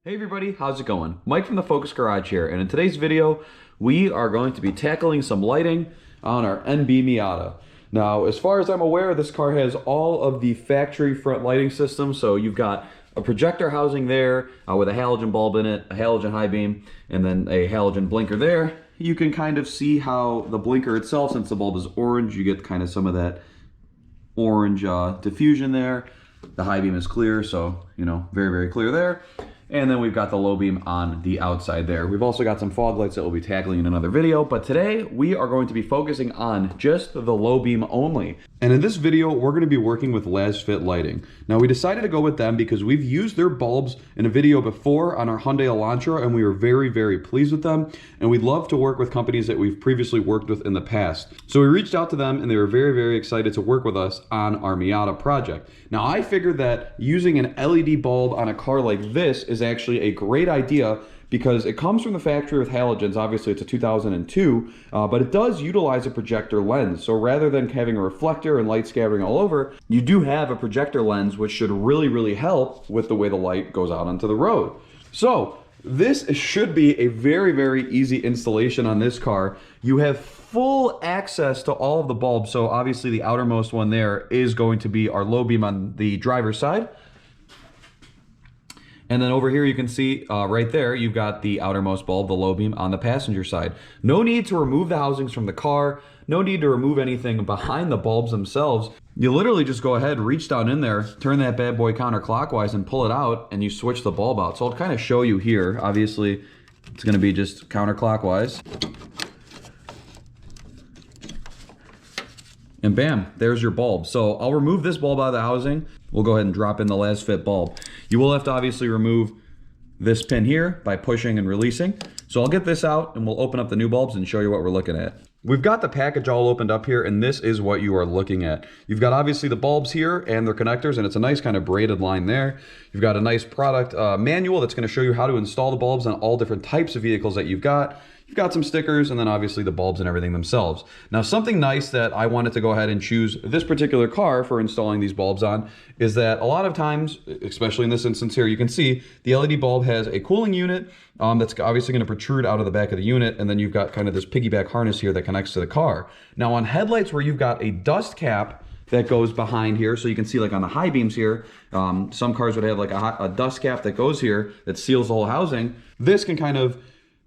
Hey everybody, how's it going? Mike from the Focus Garage here, and in today's video, we are going to be tackling some lighting on our NB Miata. Now, as far as I'm aware, this car has all of the factory front lighting systems, so you've got a projector housing there with a halogen bulb in it, a halogen high beam, and then a halogen blinker there. You can kind of see how the blinker itself, since the bulb is orange, you get kind of some of that orange diffusion there. The high beam is clear, so, you know, very, very clear there. And then we've got the low beam on the outside there. We've also got some fog lights that we'll be tackling in another video, but today we are going to be focusing on just the low beam only. And in this video, we're going to be working with LASFIT lighting. Now, we decided to go with them because we've used their bulbs in a video before on our Hyundai Elantra, and we were very, very pleased with them. And we'd love to work with companies that we've previously worked with in the past. So we reached out to them, and they were very, very excited to work with us on our Miata project. Now, I figured that using an LED bulb on a car like this is actually a great idea because it comes from the factory with halogens. Obviously, it's a 2002, but it does utilize a projector lens. So rather than having a reflector and light scattering all over, you do have a projector lens, which should really, really help with the way the light goes out onto the road. So this should be a very, very easy installation on this car. You have full access to all of the bulbs. So obviously the outermost one there is going to be our low beam on the driver's side. And then over here you can see right there, you've got the outermost bulb, the low beam on the passenger side. No need to remove the housings from the car. No need to remove anything behind the bulbs themselves. You literally just go ahead, reach down in there, turn that bad boy counterclockwise and pull it out, and you switch the bulb out. So I'll kind of show you here. Obviously, it's going to be just counterclockwise. And bam, there's your bulb. So I'll remove this bulb out of the housing. We'll go ahead and drop in the LASFIT bulb. You will have to obviously remove this pin here by pushing and releasing. So I'll get this out and we'll open up the new bulbs and show you what we're looking at. We've got the package all opened up here, and this is what you are looking at. You've got obviously the bulbs here and their connectors, and it's a nice kind of braided line there. You've got a nice product manual that's going to show you how to install the bulbs on all different types of vehicles that you've got. You've got some stickers and then obviously the bulbs and everything themselves. Now, something nice that I wanted to go ahead and choose this particular car for installing these bulbs on is that a lot of times, especially in this instance here, you can see the LED bulb has a cooling unit that's obviously going to protrude out of the back of the unit, and then you've got kind of this piggyback harness here that connects to the car. Now, on headlights where you've got a dust cap that goes behind here, so you can see like on the high beams here, some cars would have like a dust cap that goes here that seals the whole housing. This can kind of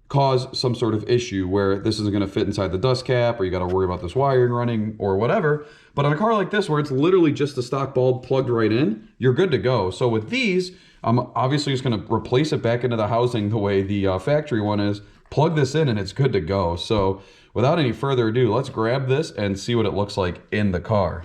cause some sort of issue where this isn't going to fit inside the dust cap, or you got to worry about this wiring running or whatever. But on a car like this where it's literally just the stock bulb plugged right in, you're good to go. So with these, I'm obviously just going to replace it back into the housing the way the factory one is, plug this in, and it's good to go. So without any further ado, let's grab this and see what it looks like in the car.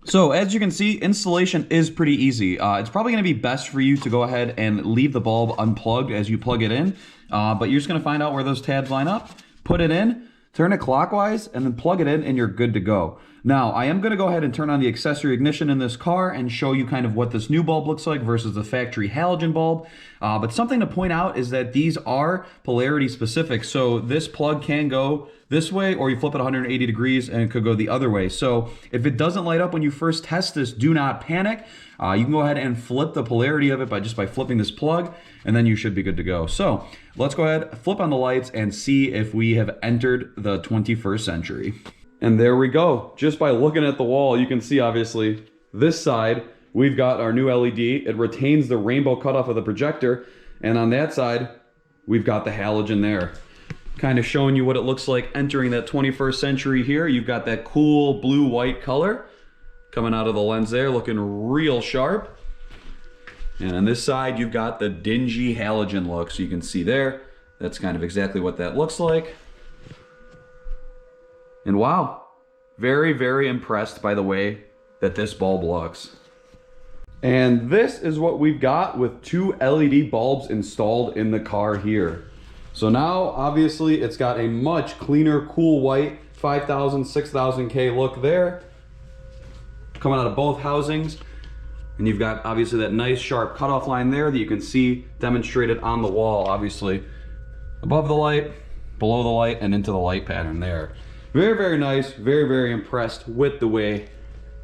So as you can see, installation is pretty easy. It's probably going to be best for you to go ahead and leave the bulb unplugged as you plug it in, but you're just going to find out where those tabs line up, put it in, turn it clockwise, and then plug it in, and you're good to go. Now, I am going to go ahead and turn on the accessory ignition in this car and show you kind of what this new bulb looks like versus the factory halogen bulb. But something to point out is that these are polarity specific. So this plug can go this way, or you flip it 180 degrees and it could go the other way. So if it doesn't light up when you first test this, do not panic. You can go ahead and flip the polarity of it by flipping this plug, and then you should be good to go. So let's go ahead, flip on the lights, and see if we have entered the 21st century. And there we go. Just by looking at the wall, you can see obviously this side, we've got our new LED. It retains the rainbow cutoff of the projector. And on that side, we've got the halogen there. Kind of showing you what it looks like entering that 21st century here. You've got that cool blue-white color coming out of the lens there, looking real sharp. And on this side, you've got the dingy halogen look. So you can see there, that's kind of exactly what that looks like. And wow, very, very impressed by the way that this bulb looks. And this is what we've got with two LED bulbs installed in the car here. So now, obviously, it's got a much cleaner, cool white 5000, 6000K look there, coming out of both housings. And you've got obviously that nice sharp cutoff line there that you can see demonstrated on the wall, obviously above the light, below the light, and into the light pattern there. Very, very nice. Very, very impressed with the way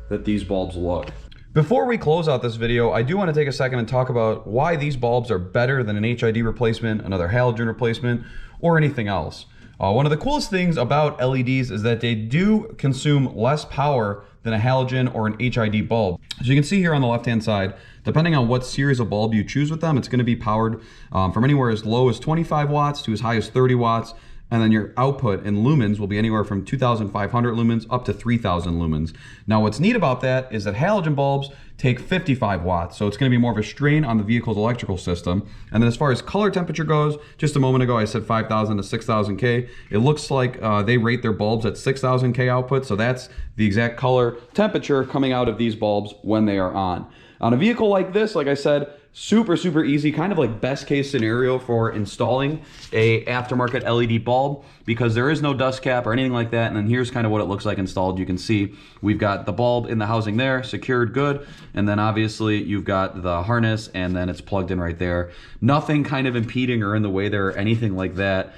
that these bulbs look. Before we close out this video, I do want to take a second and talk about why these bulbs are better than an HID replacement, another halogen replacement, or anything else. One of the coolest things about LEDs is that they do consume less power than a halogen or an HID bulb. As you can see here on the left-hand side, depending on what series of bulb you choose with them, it's going to be powered from anywhere as low as 25 watts to as high as 30 watts. And then your output in lumens will be anywhere from 2,500 lumens up to 3,000 lumens. Now what's neat about that is that halogen bulbs take 55 watts, so it's going to be more of a strain on the vehicle's electrical system. And then as far as color temperature goes, just a moment ago I said 5,000 to 6,000 K. It looks like they rate their bulbs at 6,000 K output, so that's the exact color temperature coming out of these bulbs when they are on. On a vehicle like this, like I said, super, super easy, kind of like best case scenario for installing a aftermarket LED bulb, because there is no dust cap or anything like that. And then here's kind of what it looks like installed. You can see we've got the bulb in the housing there, secured good. And then obviously you've got the harness and then it's plugged in right there. Nothing kind of impeding or in the way there or anything like that.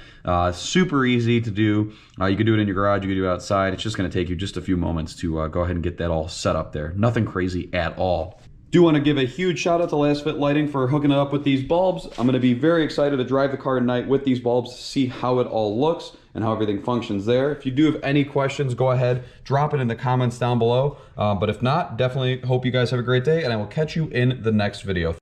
Super easy to do. You could do it in your garage, you could do it outside. It's just gonna take you just a few moments to go ahead and get that all set up there. Nothing crazy at all. Do want to give a huge shout out to LASFIT Lighting for hooking it up with these bulbs. I'm going to be very excited to drive the car tonight with these bulbs to see how it all looks and how everything functions there. If you do have any questions, go ahead, drop it in the comments down below. But if not, definitely hope you guys have a great day, and I will catch you in the next video.